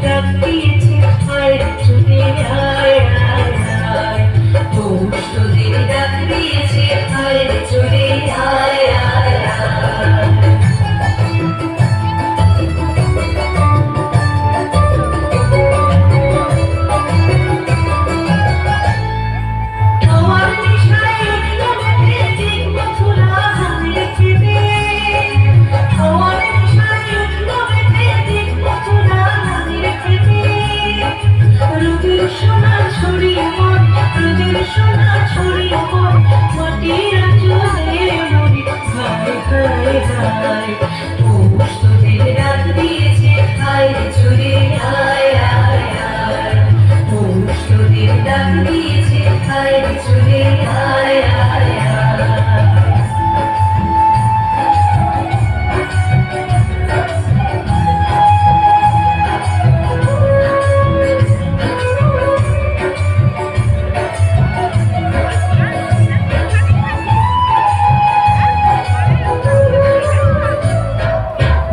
ডাক দিয়েছে আয় চলে আয় আয় আয় পৌষ তোদের ডাক দিয়েছে আয় চলে আয় আয় আয় সোনা ছড়িয়ে পড় রোদের সোনা ছড়িয়ে পড় মাটির আঁচলে মরি হায় হায় হায় পৌষ তোদের ডাক দিয়েছে আয় চলে আয় আয় আয় পৌষ তোদের ডাক দিয়েছে আয় চলে আয় আয় আয়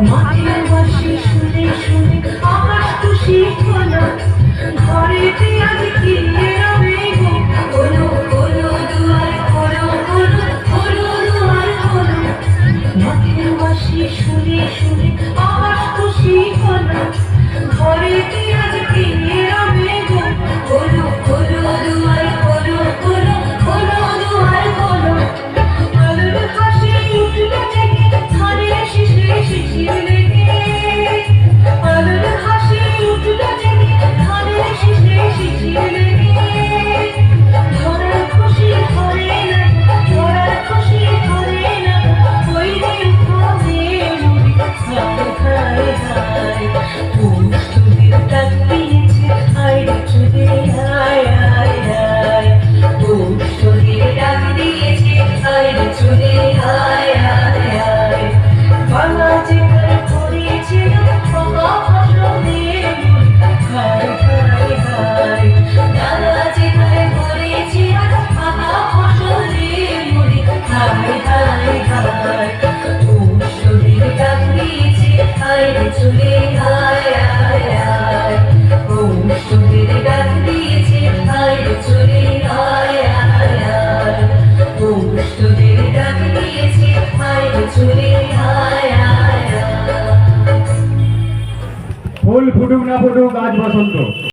মাটির বাঁশি শুনে শুনে আকাশ খুশি হলো ঘরেতে আজ কি রবে গো খোলো খোলো দুয়ার খোলো খোলো খোলো দুয়ার খোলো মাটির বাঁশি শুনে শুনে আকাশ খুশি হলো ঘরেতে আজ কি রবে গো খোলো খোলো দুয়ার খোলো খোলো খোলো দুয়ার খোলো আলোর হাসি উঠলো জেগে ধানের শিশির শিশির লেগে আলোর হাসি উঠলো জেগে ধানের শিশির শিশির লেগে ধরার খুশি ধরে না ধরার খুশি ধরে না ওই রে উঠে মরি হায় হায় হায় পৌষ তোদের ডাক দিয়েছে আয় চলে আয় আয় আয় পৌষ তোদের ডাক দিয়েছে আয় চলে আয় আয় আয় বাংলা যেখানে পড়েছিল বাবা ফসলে হায় হায় হায় বাংলা যেখানে পড়েছিল বাবা ফসলে মরি হায় হায় হায় পৌষ তোদের ডাক দিয়েছে আয় চলে আয় আয় আয় পৌষ তোদের ডাক দিয়েছে আয় চলে আয় আয় আয় পৌষ তোদের ডাক দিয়েছে আয় চলে আয় আয় আয় ফুল ফুটুক না ফুটুক আজ বসন্ত।